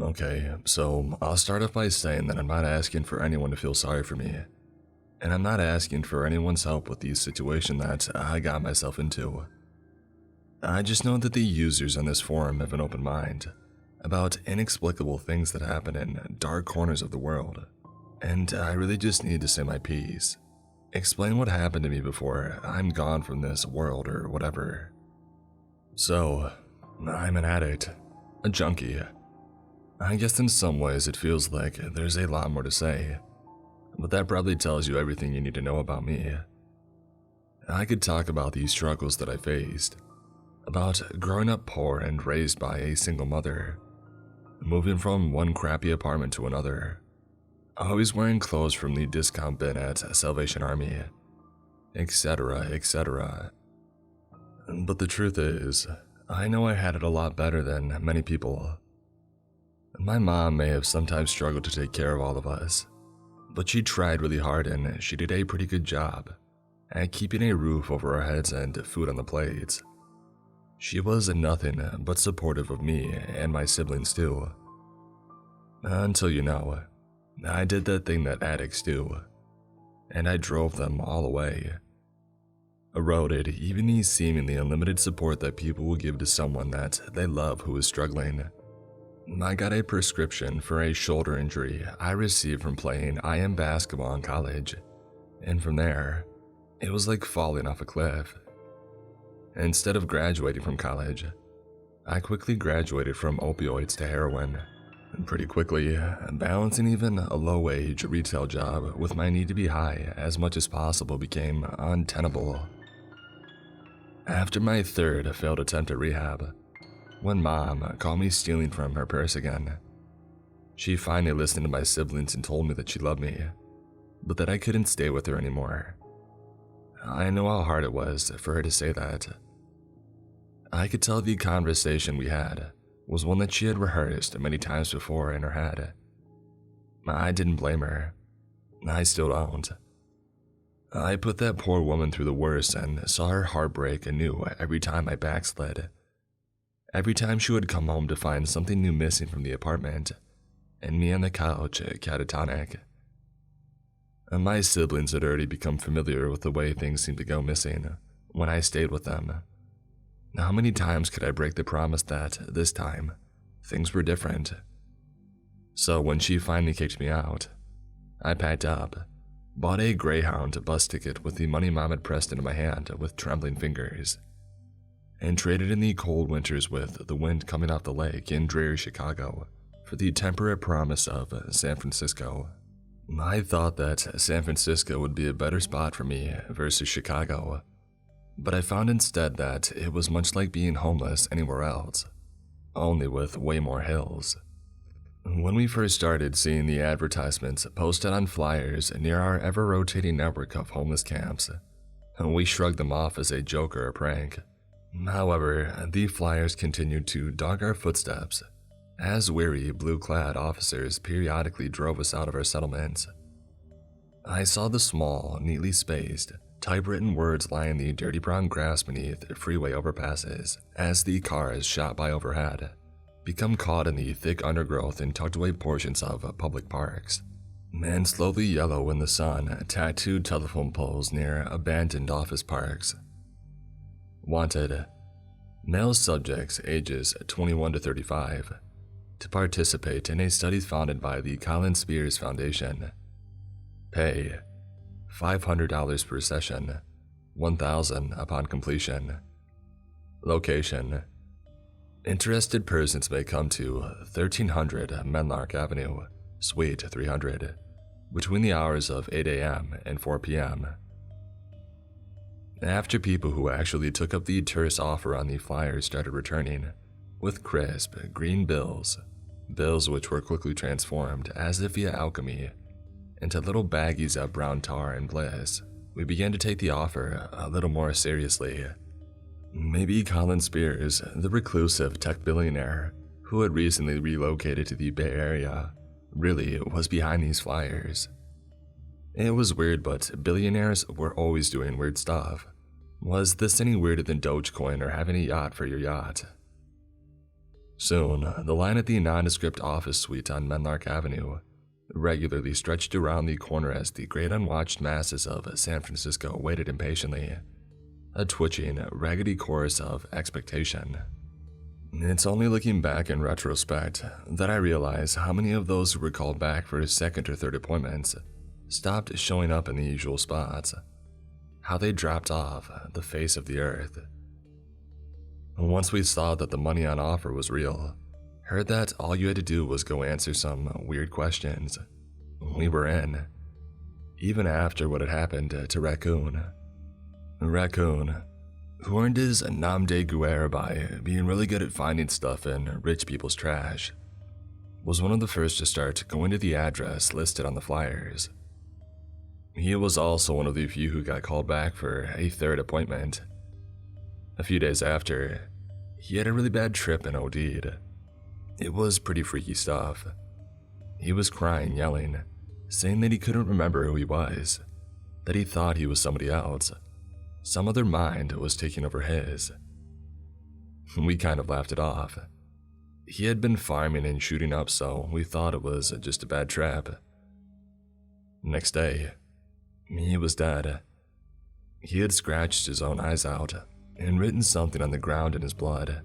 Okay, so I'll start off by saying that I'm not asking for anyone to feel sorry for me. And I'm not asking for anyone's help with the situation that I got myself into. I just know that the users on this forum have an open mind about inexplicable things that happen in dark corners of the world. And I really just need to say my piece. Explain what happened to me before I'm gone from this world or whatever. So, I'm an addict, a junkie. I guess in some ways it feels like there's a lot more to say, but that probably tells you everything you need to know about me. I could talk about the struggles that I faced, about growing up poor and raised by a single mother, moving from one crappy apartment to another, always wearing clothes from the discount bin at Salvation Army, etc., etc. But the truth is, I know I had it a lot better than many people. My mom may have sometimes struggled to take care of all of us, but she tried really hard and she did a pretty good job at keeping a roof over our heads and food on the plates. She was nothing but supportive of me and my siblings too. Until I did that thing that addicts do, and I drove them all away. Eroded even the seemingly unlimited support that people will give to someone that they love who is struggling. I got a prescription for a shoulder injury I received from playing IM basketball in college, and from there, it was like falling off a cliff. Instead of graduating from college, I quickly graduated from opioids to heroin, and pretty quickly, balancing even a low-wage retail job with my need to be high as much as possible became untenable. After my third failed attempt at rehab, when Mom caught me stealing from her purse again, she finally listened to my siblings and told me that she loved me, but that I couldn't stay with her anymore. I know how hard it was for her to say that. I could tell the conversation we had was one that she had rehearsed many times before in her head. I didn't blame her. I still don't. I put that poor woman through the worst and saw her heartbreak anew every time I backslid. Every time she would come home to find something new missing from the apartment, and me on the couch, catatonic. And my siblings had already become familiar with the way things seemed to go missing when I stayed with them. How many times could I break the promise that, this time, things were different? So when she finally kicked me out, I packed up, bought a Greyhound bus ticket with the money Mom had pressed into my hand with trembling fingers, and traded in the cold winters with the wind coming off the lake in dreary Chicago for the temperate promise of San Francisco. I thought that San Francisco would be a better spot for me versus Chicago, but I found instead that it was much like being homeless anywhere else, only with way more hills. When we first started seeing the advertisements posted on flyers near our ever-rotating network of homeless camps, we shrugged them off as a joke or a prank. However, the flyers continued to dog our footsteps as weary, blue-clad officers periodically drove us out of our settlements. I saw the small, neatly spaced, typewritten words lying in the dirty brown grass beneath freeway overpasses as the cars shot by overhead, become caught in the thick undergrowth and tucked away portions of public parks, and slowly yellow in the sun tattooed telephone poles near abandoned office parks. Wanted: male subjects ages 21 to 35 to participate in a study funded by the Colin Spears Foundation. Pay: $500 per session, $1,000 upon completion. Location: interested persons may come to 1300 Menlark Avenue, Suite 300, between the hours of 8 a.m. and 4 p.m. After people who actually took up the terse offer on the flyers started returning, with crisp, green bills which were quickly transformed, as if via alchemy, into little baggies of brown tar and bliss, we began to take the offer a little more seriously. Maybe Colin Spears, the reclusive tech billionaire who had recently relocated to the Bay Area, really was behind these flyers. It was weird, but billionaires were always doing weird stuff. Was this any weirder than Dogecoin or having a yacht for your yacht? Soon, the line at the nondescript office suite on Menlark Avenue regularly stretched around the corner as the great unwatched masses of San Francisco waited impatiently, a twitching, raggedy chorus of expectation. It's only looking back in retrospect that I realize how many of those who were called back for second or third appointments stopped showing up in the usual spots, how they dropped off the face of the earth. Once we saw that the money on offer was real, heard that all you had to do was go answer some weird questions, we were in, even after what had happened to Raccoon. Raccoon, who earned his nom de guerre by being really good at finding stuff in rich people's trash, was one of the first to start going to the address listed on the flyers. He was also one of the few who got called back for a third appointment. A few days after, he had a really bad trip and OD'd. It was pretty freaky stuff. He was crying, yelling, saying that he couldn't remember who he was, that he thought he was somebody else. Some other mind was taking over his. We kind of laughed it off. He had been farming and shooting up, so we thought it was just a bad trap. Next day, he was dead. He had scratched his own eyes out and written something on the ground in his blood.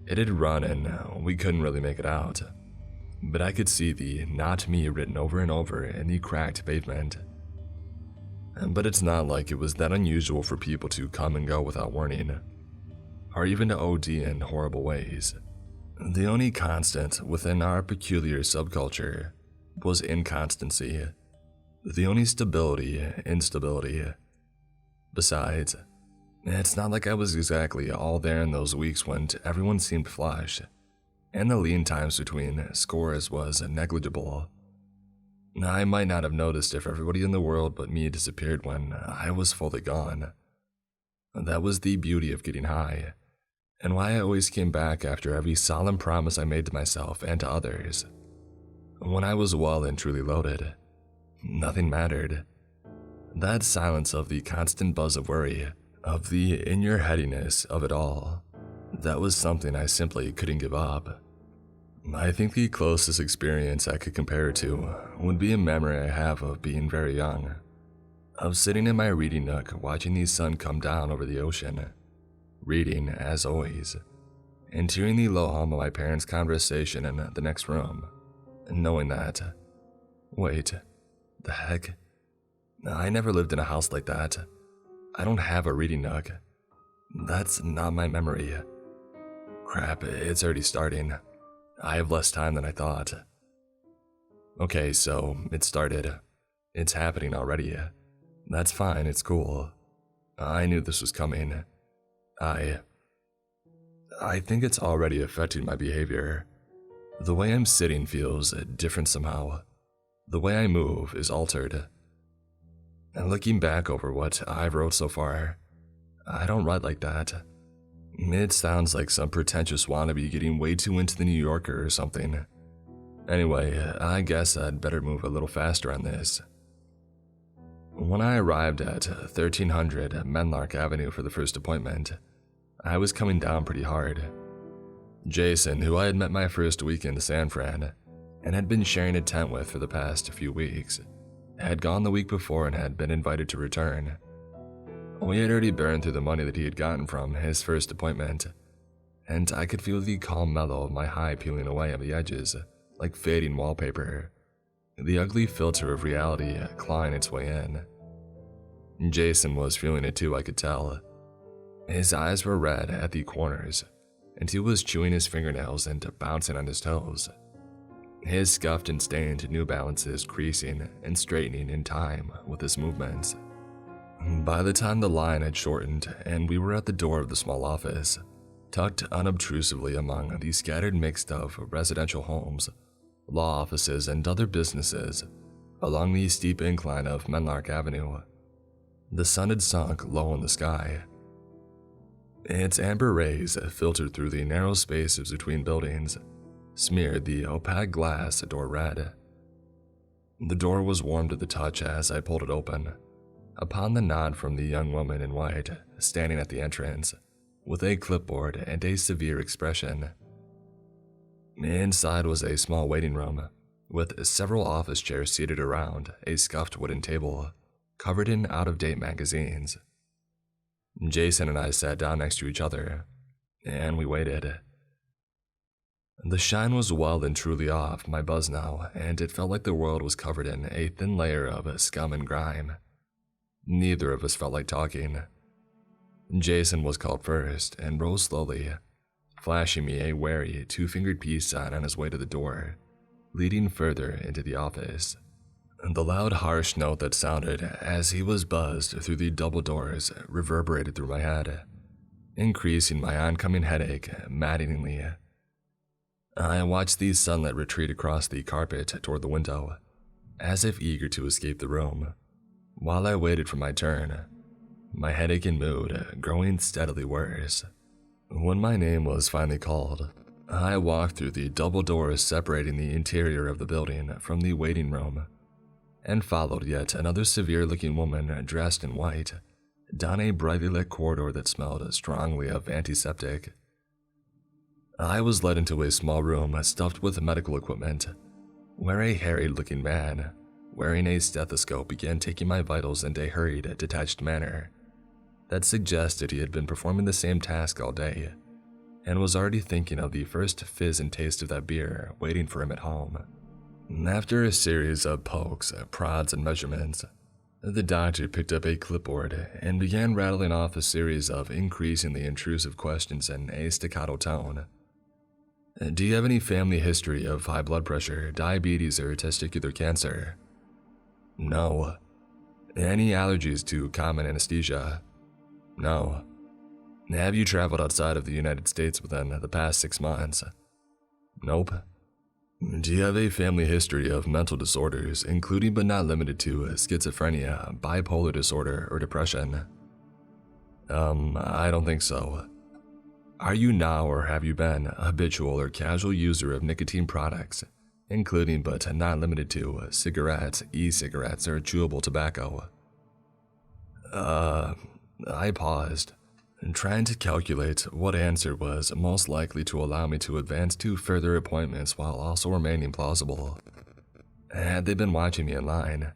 It had run and we couldn't really make it out, but I could see the "not me" written over and over in the cracked pavement. But it's not like it was that unusual for people to come and go without warning, or even to OD in horrible ways. The only constant within our peculiar subculture was inconstancy. The only stability, instability. Besides, it's not like I was exactly all there in those weeks when everyone seemed flush, and the lean times between scores was negligible. I might not have noticed if everybody in the world but me disappeared when I was fully gone. That was the beauty of getting high, and why I always came back after every solemn promise I made to myself and to others. When I was well and truly loaded, nothing mattered. That silence of the constant buzz of worry, of the in-your-headiness of it all, that was something I simply couldn't give up. I think the closest experience I could compare it to would be a memory I have of being very young, of sitting in my reading nook watching the sun come down over the ocean, reading as always, and hearing the low hum of my parents' conversation in the next room, knowing that, wait, the heck? I never lived in a house like that. I don't have a reading nook. That's not my memory. Crap, it's already starting. I have less time than I thought. Okay, so it started. It's happening already. That's fine, it's cool. I knew this was coming. I think it's already affecting my behavior. The way I'm sitting feels different somehow. The way I move is altered. And looking back over what I've wrote so far, I don't write like that. It sounds like some pretentious wannabe getting way too into the New Yorker or something. Anyway, I guess I'd better move a little faster on this. When I arrived at 1300 Menlark Avenue for the first appointment, I was coming down pretty hard. Jason, who I had met my first week in San Fran and had been sharing a tent with for the past few weeks, had gone the week before and had been invited to return. We had already burned through the money that he had gotten from his first appointment, and I could feel the calm mellow of my high peeling away on the edges, like fading wallpaper, the ugly filter of reality clawing its way in. Jason was feeling it too, I could tell. His eyes were red at the corners, and he was chewing his fingernails and bouncing on his toes. His scuffed and stained New Balances creasing and straightening in time with his movements. By the time the line had shortened and we were at the door of the small office, tucked unobtrusively among the scattered mix of residential homes, law offices, and other businesses along the steep incline of Menlark Avenue, the sun had sunk low in the sky. Its amber rays filtered through the narrow spaces between buildings, smeared the opaque glass door red. The door was warm to the touch as I pulled it open, upon the nod from the young woman in white standing at the entrance, with a clipboard and a severe expression. Inside was a small waiting room, with several office chairs seated around a scuffed wooden table, covered in out-of-date magazines. Jason and I sat down next to each other, and we waited. The shine was well and truly off my buzz now, and it felt like the world was covered in a thin layer of scum and grime. Neither of us felt like talking. Jason was called first and rose slowly, flashing me a wary two-fingered peace sign on his way to the door, leading further into the office. The loud, harsh note that sounded as he was buzzed through the double doors reverberated through my head, increasing my oncoming headache maddeningly. I watched the sunlight retreat across the carpet toward the window, as if eager to escape the room, while I waited for my turn, my headache and mood growing steadily worse. When my name was finally called, I walked through the double doors separating the interior of the building from the waiting room, and followed yet another severe-looking woman dressed in white down a brightly lit corridor that smelled strongly of antiseptic. I was led into a small room stuffed with medical equipment, where a harried-looking man, wearing a stethoscope, began taking my vitals in a hurried, detached manner that suggested he had been performing the same task all day, and was already thinking of the first fizz and taste of that beer waiting for him at home. After a series of pokes, prods, and measurements, the doctor picked up a clipboard and began rattling off a series of increasingly intrusive questions in a staccato tone. Do you have any family history of high blood pressure, diabetes, or testicular cancer? No. Any allergies to common anesthesia? No. Have you traveled outside of the United States within the past 6 months? Nope. Do you have a family history of mental disorders, including but not limited to schizophrenia, bipolar disorder, or depression? I don't think so. Are you now or have you been a habitual or casual user of nicotine products, including but not limited to cigarettes, e-cigarettes, or chewable tobacco? I paused, trying to calculate what answer was most likely to allow me to advance to further appointments while also remaining plausible. Had they been watching me in line?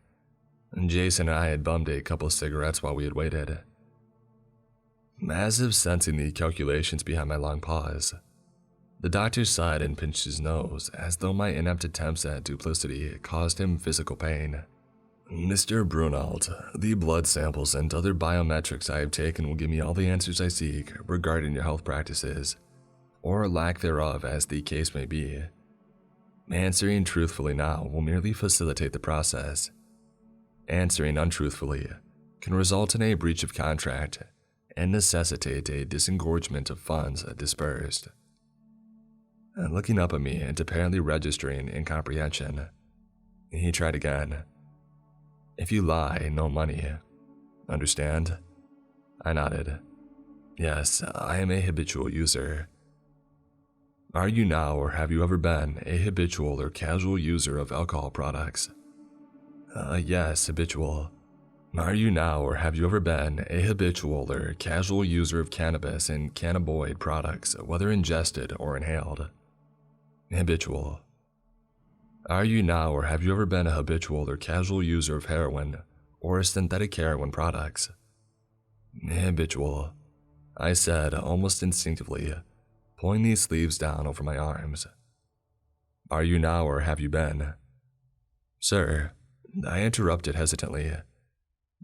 Jason and I had bummed a couple of cigarettes while we had waited. As if sensing the calculations behind my long pause, the doctor sighed and pinched his nose as though my inept attempts at duplicity caused him physical pain. Mr. Brunault, the blood samples and other biometrics I have taken will give me all the answers I seek regarding your health practices, or lack thereof as the case may be. Answering truthfully now will merely facilitate the process. Answering untruthfully can result in a breach of contract and necessitate a disengorgement of funds dispersed. Looking up at me and apparently registering incomprehension, he tried again. If you lie, no money. Understand? I nodded. Yes, I am a habitual user. Are you now or have you ever been a habitual or casual user of alcohol products? Yes, habitual. Are you now or have you ever been a habitual or casual user of cannabis and cannabinoid products, whether ingested or inhaled? Habitual. Are you now or have you ever been a habitual or casual user of heroin or synthetic heroin products? Habitual, I said almost instinctively, pulling these sleeves down over my arms. Are you now or have you been? Sir, I interrupted hesitantly.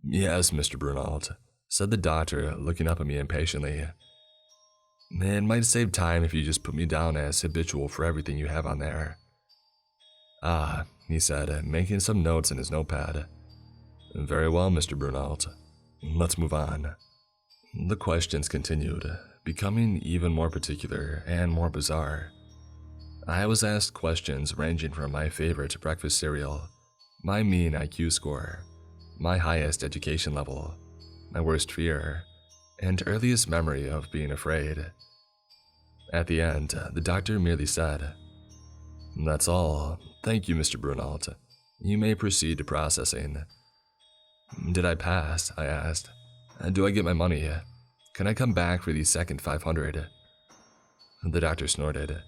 Yes, Mr. Brunault, said the doctor, looking up at me impatiently. It might save time if you just put me down as habitual for everything you have on there. Ah, he said, making some notes in his notepad. Very well, Mr. Brunault. Let's move on. The questions continued, becoming even more particular and more bizarre. I was asked questions ranging from my favorite breakfast cereal, my mean IQ score, my highest education level, my worst fear, and earliest memory of being afraid. At the end, the doctor merely said, "That's all. Thank you, Mr. Brunault. You may proceed to processing." Did I pass? I asked. Do I get my money? Can I come back for the second 500? The doctor snorted.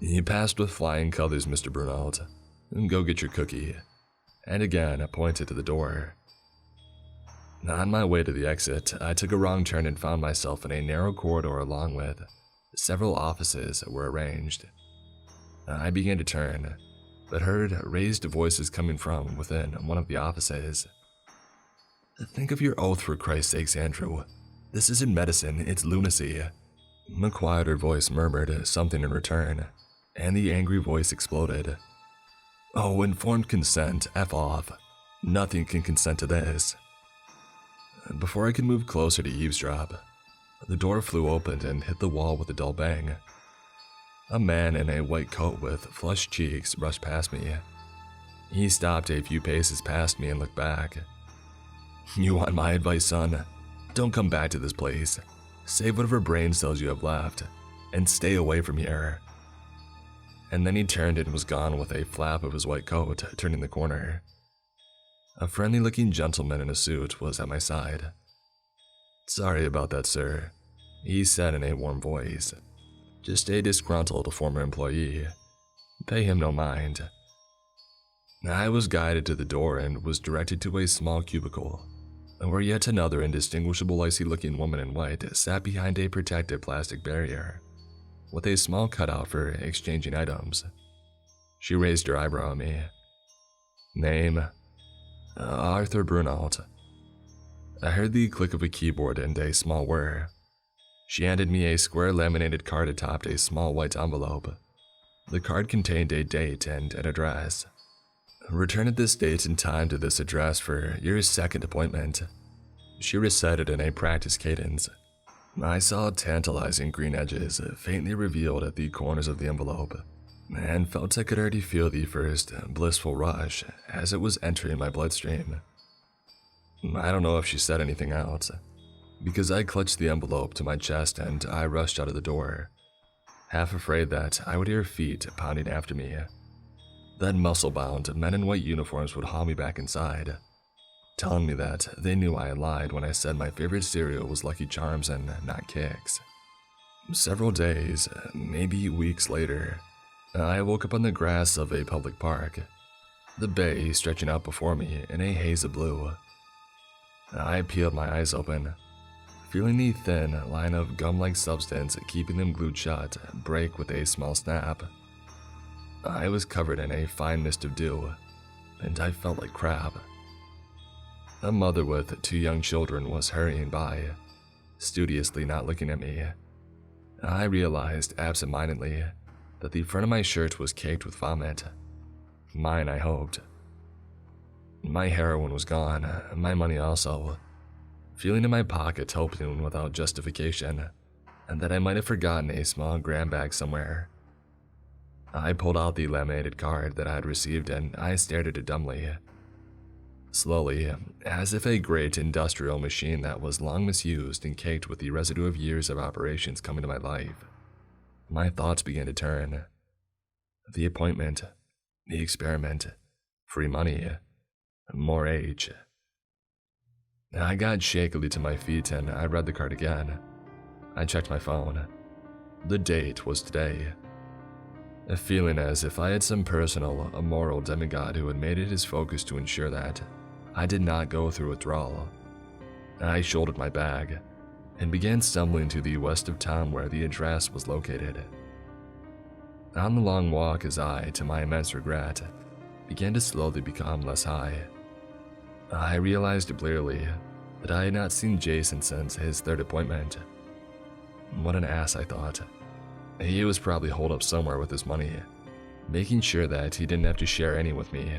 He passed with flying colors, Mr. Brunault. Go get your cookie. And again, I pointed to the door. On my way to the exit, I took a wrong turn and found myself in a narrow corridor along with several offices were arranged. I began to turn, but heard raised voices coming from within one of the offices. Think of your oath, for Christ's sakes, Andrew. This isn't medicine, it's lunacy. A quieter voice murmured something in return, and the angry voice exploded. Oh, informed consent, F off. Nothing can consent to this. Before I could move closer to eavesdrop, the door flew open and hit the wall with a dull bang. A man in a white coat with flushed cheeks brushed past me. He stopped a few paces past me and looked back. You want my advice, son? Don't come back to this place. Save whatever brain cells you have left, and stay away from here. And then he turned and was gone with a flap of his white coat, turning the corner. A friendly-looking gentleman in a suit was at my side. Sorry about that, sir, he said in a warm voice. Just a disgruntled former employee. Pay him no mind. I was guided to the door and was directed to a small cubicle, where yet another indistinguishable icy-looking woman in white sat behind a protective plastic barrier, with a small cutout for exchanging items. She raised her eyebrow at me. Name? Arthur Brunault. I heard the click of a keyboard and a small whir. She handed me a square laminated card atop a small white envelope. The card contained a date and an address. Return at this date and time to this address for your second appointment, she recited in a practiced cadence. I saw tantalizing green edges faintly revealed at the corners of the envelope, and felt I could already feel the first blissful rush as it was entering my bloodstream. I don't know if she said anything else, because I clutched the envelope to my chest and I rushed out of the door, half afraid that I would hear feet pounding after me. Then muscle-bound men in white uniforms would haul me back inside, telling me that they knew I had lied when I said my favorite cereal was Lucky Charms and not Kix. Several days, maybe weeks later, I woke up on the grass of a public park, the bay stretching out before me in a haze of blue. I peeled my eyes open, feeling the thin line of gum-like substance keeping them glued shut break with a small snap. I was covered in a fine mist of dew, and I felt like crap. A mother with 2 young children was hurrying by, studiously not looking at me. I realized absent-mindedly that the front of my shirt was caked with vomit. Mine, I hoped. My heroin was gone, my money also. Feeling in my pocket hoping without justification, and that I might have forgotten a small gram bag somewhere. I pulled out the laminated card that I had received and I stared at it dumbly. Slowly, as if a great industrial machine that was long misused and caked with the residue of years of operations coming to my life, my thoughts began to turn. The appointment, the experiment, free money, more age. I got shakily to my feet and I read the card again. I checked my phone. The date was today. Feeling as if I had some personal, immoral demigod who had made it his focus to ensure that I did not go through withdrawal, I shouldered my bag and began stumbling to the west of town where the address was located. On the long walk as I, to my immense regret, began to slowly become less high, I realized clearly that I had not seen Jason since his 3rd appointment. What an ass, I thought. He was probably holed up somewhere with his money, making sure that he didn't have to share any with me.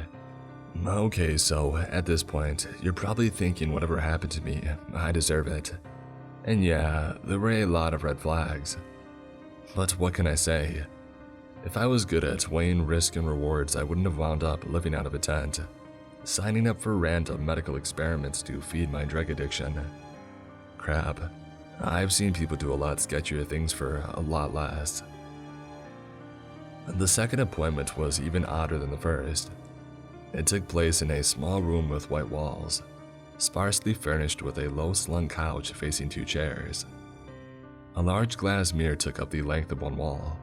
Okay, so at this point, you're probably thinking whatever happened to me, I deserve it. And yeah, there were a lot of red flags. But what can I say? If I was good at weighing risk and rewards, I wouldn't have wound up living out of a tent, signing up for random medical experiments to feed my drug addiction. Crap. I've seen people do a lot sketchier things for a lot less. The second appointment was even odder than the first. It took place in a small room with white walls, sparsely furnished with a low-slung couch facing 2 chairs. A large glass mirror took up the length of one wall.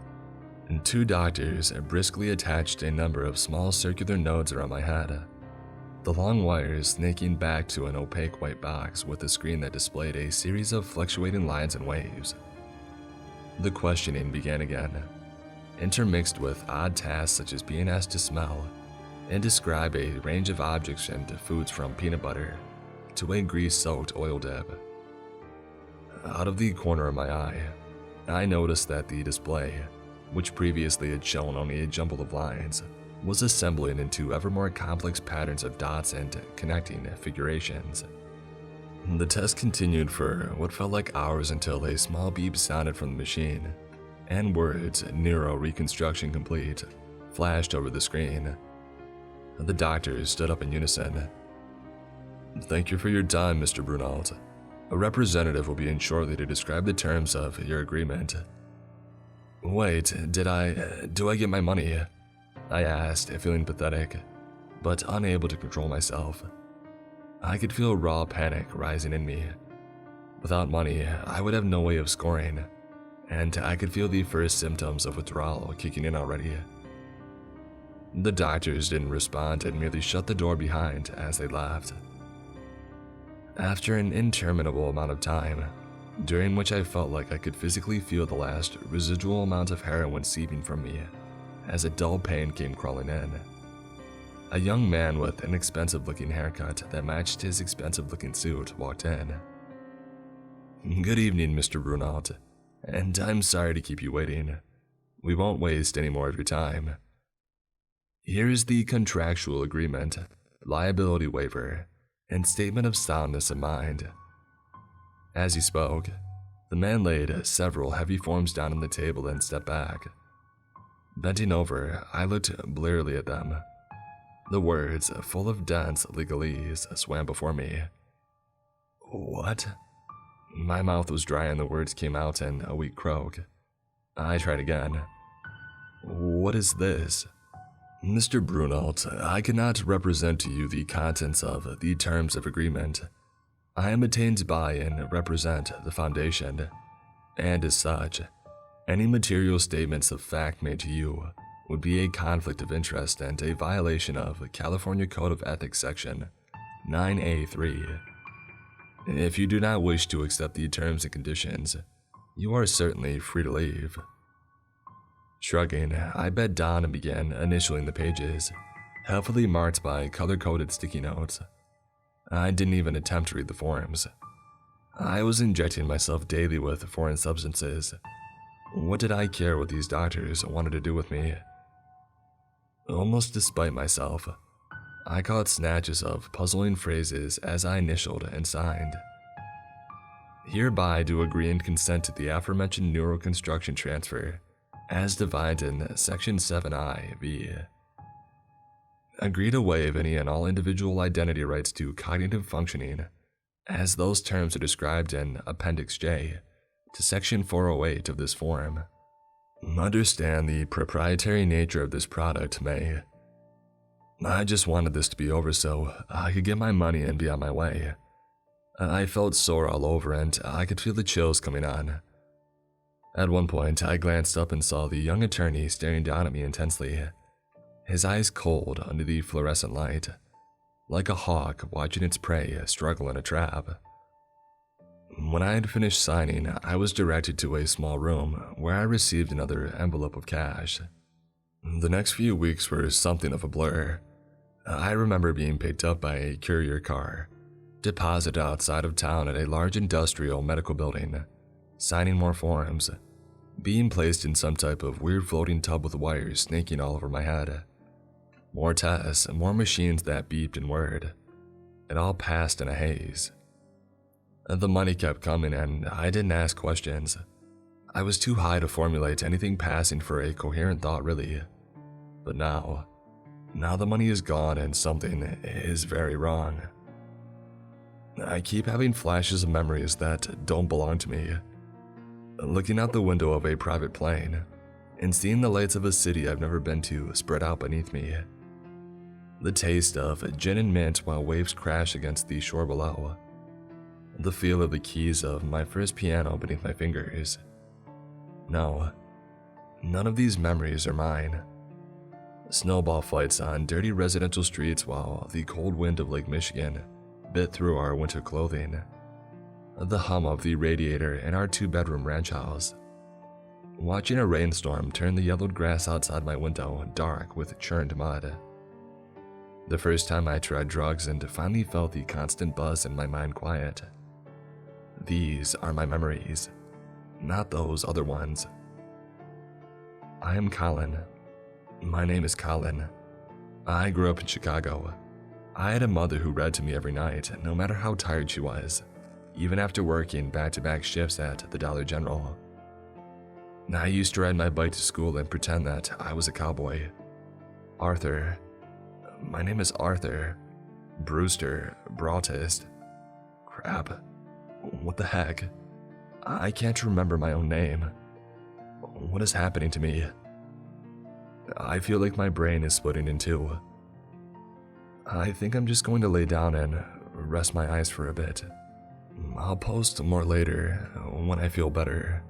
and 2 doctors briskly attached a number of small circular nodes around my head, the long wires snaking back to an opaque white box with a screen that displayed a series of fluctuating lines and waves. The questioning began again, intermixed with odd tasks such as being asked to smell and describe a range of objects and foods from peanut butter to a grease-soaked oil dip. Out of the corner of my eye, I noticed that the display, which previously had shown only a jumble of lines, was assembling into ever more complex patterns of dots and connecting figurations. The test continued for what felt like hours until a small beep sounded from the machine, and words, "Neuro reconstruction complete," flashed over the screen. The doctors stood up in unison. "Thank you for your time, Mr. Brunault. A representative will be in shortly to describe the terms of your agreement." "Wait, do I get my money?" I asked, feeling pathetic, but unable to control myself. I could feel raw panic rising in me. Without money, I would have no way of scoring, and I could feel the first symptoms of withdrawal kicking in already. The doctors didn't respond and merely shut the door behind as they left. After an interminable amount of time, during which I felt like I could physically feel the last residual amount of heroin seeping from me as a dull pain came crawling in, a young man with an expensive-looking haircut that matched his expensive-looking suit walked in. "Good evening, Mr. Brunault, and I'm sorry to keep you waiting. We won't waste any more of your time. Here is the contractual agreement, liability waiver, and statement of soundness of mind." As he spoke, the man laid several heavy forms down on the table and stepped back. Bending over, I looked blearily at them. The words, full of dense legalese, swam before me. "What?" My mouth was dry and the words came out in a weak croak. I tried again. "What is this?" "Mr. Brunault, I cannot represent to you the contents of the terms of agreement. I am attainted by and represent the Foundation, and as such, any material statements of fact made to you would be a conflict of interest and a violation of California Code of Ethics Section 9A3. If you do not wish to accept the terms and conditions, you are certainly free to leave." Shrugging, I bent down and began initialing the pages, helpfully marked by color-coded sticky notes. I didn't even attempt to read the forms. I was injecting myself daily with foreign substances. What did I care what these doctors wanted to do with me? Almost despite myself, I caught snatches of puzzling phrases as I initialed and signed. "Hereby do agree and consent to the aforementioned neuroconstruction transfer, as defined in Section 7I(v). Agree to waive any and all individual identity rights to cognitive functioning, as those terms are described in Appendix J to Section 408 of this form. Understand the proprietary nature of this product, May. I just wanted this to be over so I could get my money and be on my way. I felt sore all over and I could feel the chills coming on. At one point, I glanced up and saw the young attorney staring down at me intensely, his eyes cold under the fluorescent light, like a hawk watching its prey struggle in a trap. When I had finished signing, I was directed to a small room where I received another envelope of cash. The next few weeks were something of a blur. I remember being picked up by a courier car, deposited outside of town at a large industrial medical building, signing more forms, being placed in some type of weird floating tub with wires snaking all over my head. More tests, more machines that beeped and whirred. It all passed in a haze. The money kept coming and I didn't ask questions. I was too high to formulate anything passing for a coherent thought really. But now the money is gone and something is very wrong. I keep having flashes of memories that don't belong to me. Looking out the window of a private plane and seeing the lights of a city I've never been to spread out beneath me. The taste of gin and mint while waves crash against the shore below. The feel of the keys of my first piano beneath my fingers. No, None of these memories are mine. Snowball fights on dirty residential streets while the cold wind of Lake Michigan bit through our winter clothing. The hum of the radiator in our 2-bedroom ranch house. Watching a rainstorm turn the yellowed grass outside my window dark with churned mud. The first time I tried drugs and finally felt the constant buzz in my mind quiet. These are my memories, not those other ones. I am Colin. My name is Colin. I grew up in Chicago. I had a mother who read to me every night, no matter how tired she was, even after working back-to-back shifts at the Dollar General. I used to ride my bike to school and pretend that I was a cowboy. Arthur. My name is Arthur. Brewster. Brautist. Crap. What the heck? I can't remember my own name. What is happening to me? I feel like my brain is splitting in two. I think I'm just going to lay down and rest my eyes for a bit. I'll post more later when I feel better.